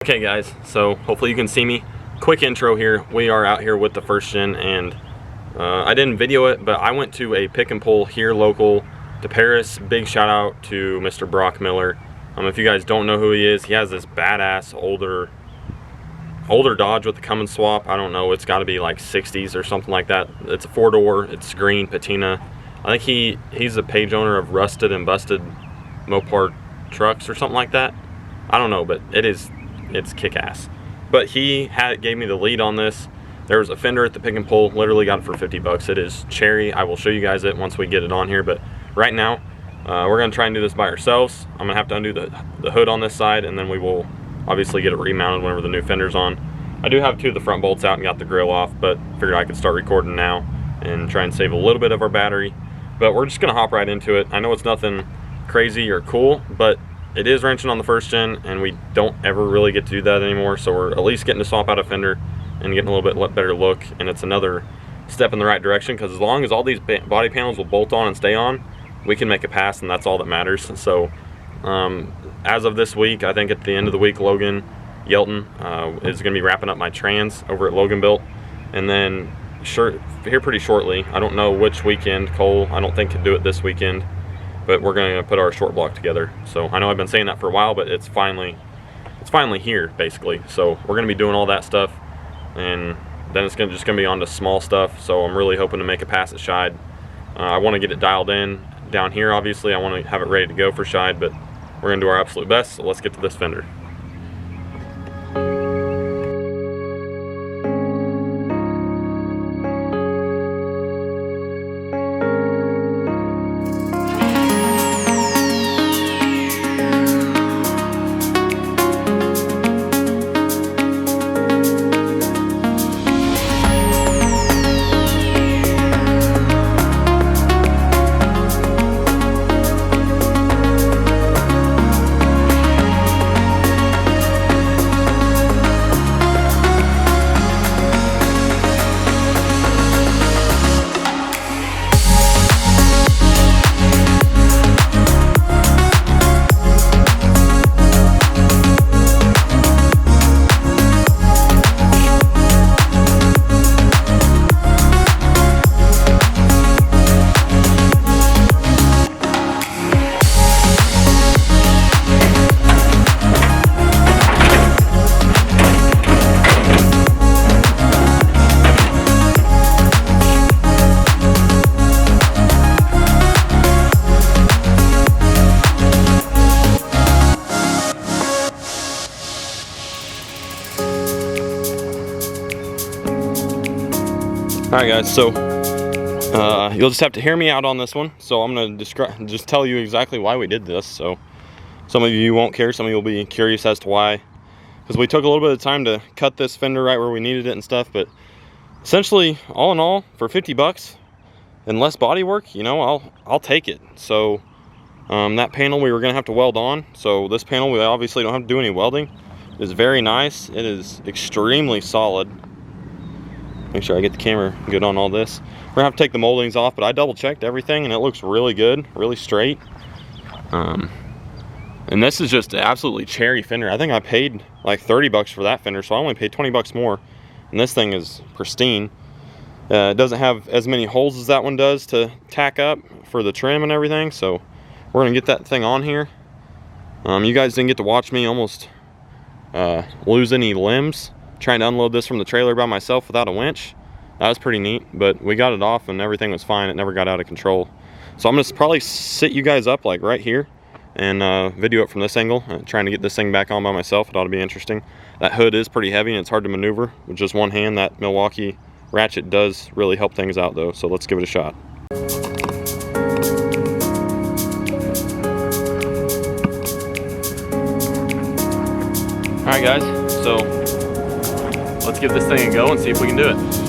Okay guys, so hopefully you can see me. Quick intro here. We are out here with the first gen, and I didn't video it, but I went to a pick and pull here local to Paris. Big shout out to Mr. Brock Miller. If you guys don't know who he is, he has this badass older Dodge with the Cummins swap. I don't know, it's got to be like 60s or something like that. It's a 4-door, it's green patina. I think he's a page owner of Rusted and Busted Mopar trucks or something like that. I don't know, but it's kick-ass. But he gave me the lead on this. There was a fender at the pick and pull, literally got it for 50 bucks. It is cherry. I will show you guys it once we get it on here, but right now we're gonna try and do this by ourselves. I'm gonna have to undo the hood on this side, and then we will obviously get it remounted whenever the new fender's on. I do have 2 of the front bolts out and got the grill off, but figured I could start recording now and try and save a little bit of our battery. But we're just gonna hop right into it. I know it's nothing crazy or cool, but it is wrenching on the first gen, and we don't ever really get to do that anymore, so we're at least getting to swap out a fender and getting a little bit better look, and it's another step in the right direction, because as long as all these body panels will bolt on and stay on, we can make a pass, and that's all that matters. So as of this week, I think at the end of the week, Logan Yelton is going to be wrapping up my trans over at Logan Built, and then here pretty shortly, I don't know which weekend, Cole I don't think could do it this weekend, but we're going to put our short block together. So I know I've been saying that for a while, but it's finally here basically. So we're going to be doing all that stuff, and then it's just going to be on to small stuff. So I'm really hoping to make a pass at Scheid. I want to get it dialed in down here. Obviously I want to have it ready to go for Scheid, but we're going to do our absolute best. So let's get to this fender. Alright guys, so you'll just have to hear me out on this one. So I'm going to just tell you exactly why we did this. So some of you won't care, some of you will be curious as to why. Because we took a little bit of time to cut this fender right where we needed it and stuff. But essentially, all in all, for 50 bucks and less body work, you know, I'll take it. So that panel we were going to have to weld on. So this panel we obviously don't have to do any welding. It is very nice. It is extremely solid. Make sure I get the camera good on all this. We're gonna have to take the moldings off, but I double checked everything and it looks really good, really straight. And this is just absolutely cherry fender. I think I paid like 30 bucks for that fender, so I only paid 20 bucks more. And this thing is pristine. It doesn't have as many holes as that one does to tack up for the trim and everything, so we're gonna get that thing on here. You guys didn't get to watch me almost lose any limbs trying to unload this from the trailer by myself without a winch. That was pretty neat, but we got it off and everything was fine. It never got out of control. So I'm gonna probably sit you guys up like right here and video it from this angle, trying to get this thing back on by myself. It ought to be interesting. That hood is pretty heavy and it's hard to maneuver with just one hand. That Milwaukee ratchet does really help things out though, so let's give it a shot. Alright guys, so let's give this thing a go and see if we can do it.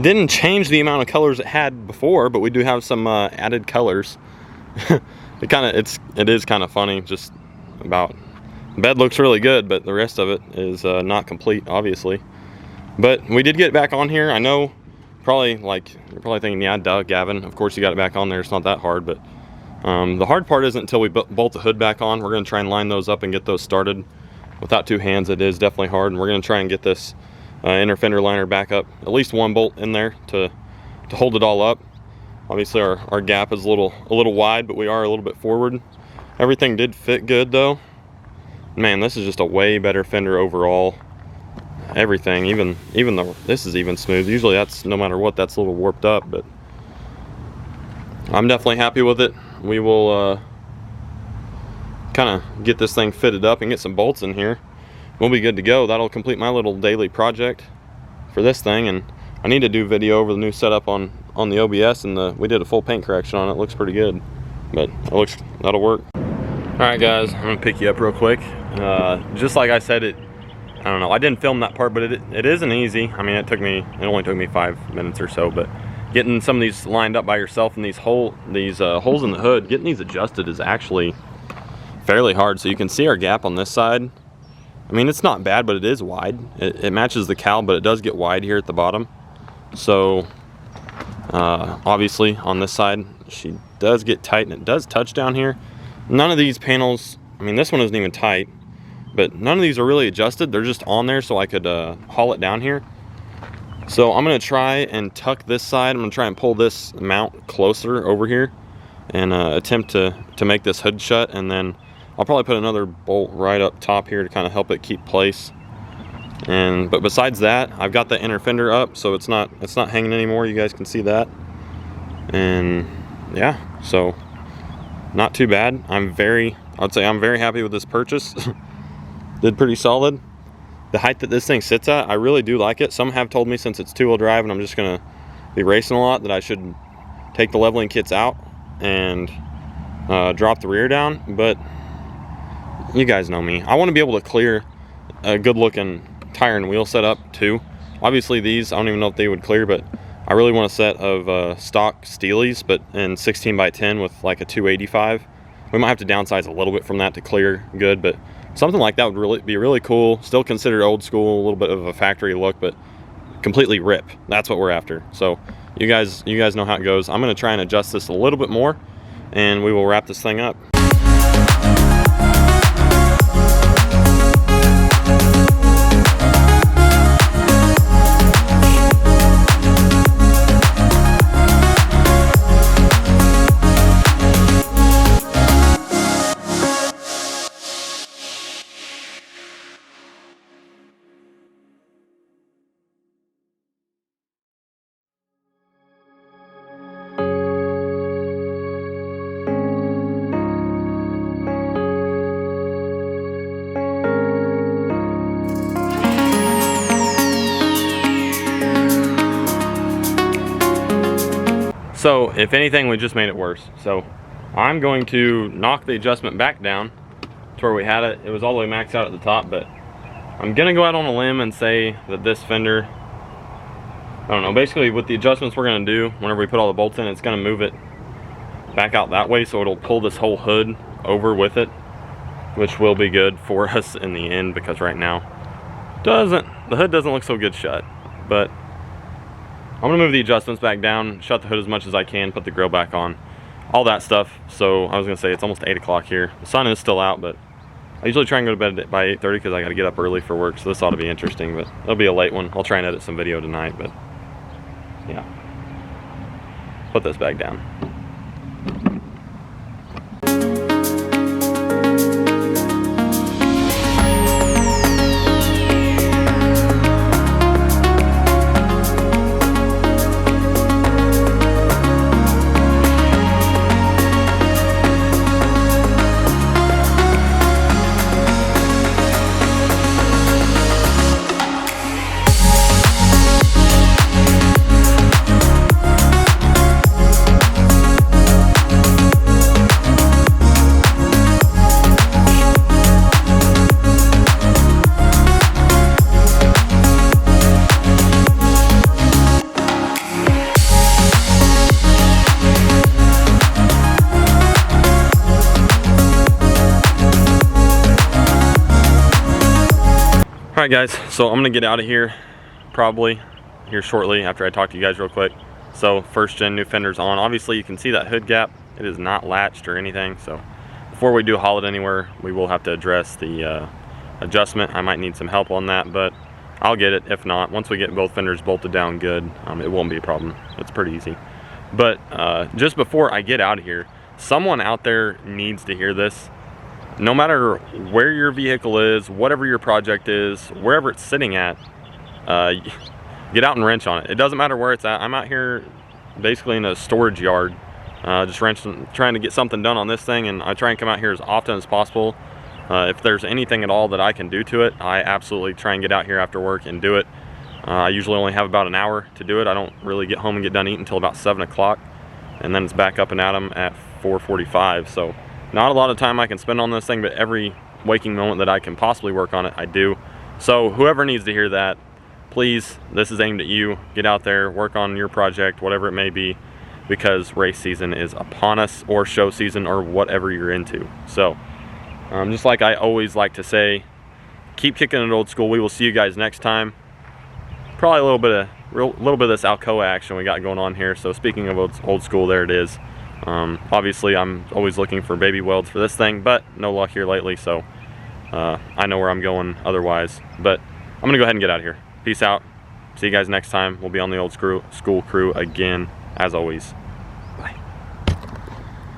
didn't change the amount of colors it had before, but we do have some added colors. It is kind of funny, just about, the bed looks really good, but the rest of it is not complete, obviously. But we did get it back on here. I know, probably, like, you're probably thinking, yeah, duh, Gavin, of course you got it back on there, it's not that hard, but the hard part isn't until we bolt the hood back on. We're gonna try and line those up and get those started. Without two hands, it is definitely hard, and we're gonna try and get this inner fender liner back up, at least one bolt in there to hold it all up. Obviously our gap is a little wide, but we are a little bit forward. Everything did fit good though. Man, this is just a way better fender overall. Everything, even though this is even smooth. Usually that's, no matter what, that's a little warped up, but I'm definitely happy with it. We will kind of get this thing fitted up and get some bolts in here. We'll be good to go. That'll complete my little daily project for this thing, and I need to do video over the new setup on the OBS, and we did a full paint correction on it. It looks pretty good, but that'll work. All right, guys, I'm gonna pick you up real quick. Just like I said, I don't know, I didn't film that part, but it isn't easy. I mean, it only took me 5 minutes or so, but getting some of these lined up by yourself and these holes in the hood, getting these adjusted is actually fairly hard. So you can see our gap on this side. I mean, it's not bad, but it is wide. It matches the cowl, but it does get wide here at the bottom. So obviously on this side, she does get tight, and it does touch down here. None of these panels, I mean, this one isn't even tight, but none of these are really adjusted. They're just on there so I could haul it down here. So I'm gonna try and tuck this side. I'm gonna try and pull this mount closer over here and attempt to make this hood shut, and then I'll probably put another bolt right up top here to kind of help it keep place. But besides that, I've got the inner fender up, so it's not hanging anymore. You guys can see that. And yeah, so not too bad. I'd say I'm very happy with this purchase. Did pretty solid. The height that this thing sits at, I really do like it. Some have told me, since it's two-wheel drive and I'm just gonna be racing a lot, that I should take the leveling kits out and drop the rear down, but you guys know me. I want to be able to clear a good looking tire and wheel setup too. Obviously these, I don't even know if they would clear, but I really want a set of stock Steelies, but in 16x10 with like a 285. We might have to downsize a little bit from that to clear good, but something like that would be really cool. Still considered old school, a little bit of a factory look, but completely rip. That's what we're after. So you guys know how it goes. I'm gonna try and adjust this a little bit more, and we will wrap this thing up. So if anything, we just made it worse. So I'm going to knock the adjustment back down to where we had it. It was all the way maxed out at the top, but I'm gonna go out on a limb and say that this fender, I don't know, basically with the adjustments we're gonna do, whenever we put all the bolts in, it's gonna move it back out that way, so it'll pull this whole hood over with it, which will be good for us in the end, because right now the hood doesn't look so good shut. But I'm gonna move the adjustments back down, shut the hood as much as I can, put the grill back on, all that stuff. So I was gonna say it's almost 8 o'clock here. The sun is still out, but I usually try and go to bed by 8:30 because I gotta get up early for work, so this ought to be interesting, but it'll be a late one. I'll try and edit some video tonight, but yeah. Put this back down. Alright guys, so I'm gonna get out of here probably here shortly after I talk to you guys real quick. So first gen new fender's on. Obviously you can see that hood gap, it is not latched or anything, so before we do haul it anywhere we will have to address the adjustment. I might need some help on that, but I'll get it. If not, once we get both fenders bolted down good, it won't be a problem. It's pretty easy. But just before I get out of here, someone out there needs to hear this. No matter where your vehicle is, whatever your project is, wherever it's sitting at, get out and wrench on it. It doesn't matter where it's at. I'm out here basically in a storage yard, just trying to get something done on this thing, and I try and come out here as often as possible. If there's anything at all that I can do to it, I absolutely try and get out here after work and do it. I usually only have about an hour to do it. I don't really get home and get done eating until about 7 o'clock, and then it's back up and at 'em at 4:45. So not a lot of time I can spend on this thing, but every waking moment that I can possibly work on it, I do. So whoever needs to hear that, please, this is aimed at you. Get out there, work on your project, whatever it may be, because race season is upon us, or show season, or whatever you're into. So just like I always like to say, keep kicking it old school. We will see you guys next time. Probably a little bit of this Alcoa action we got going on here. So speaking of old school, there it is. Obviously I'm always looking for baby welds for this thing, but no luck here lately, so I know where I'm going otherwise. But I'm gonna go ahead and get out of here. Peace out. See you guys next time. We'll be on the old school crew again, as always.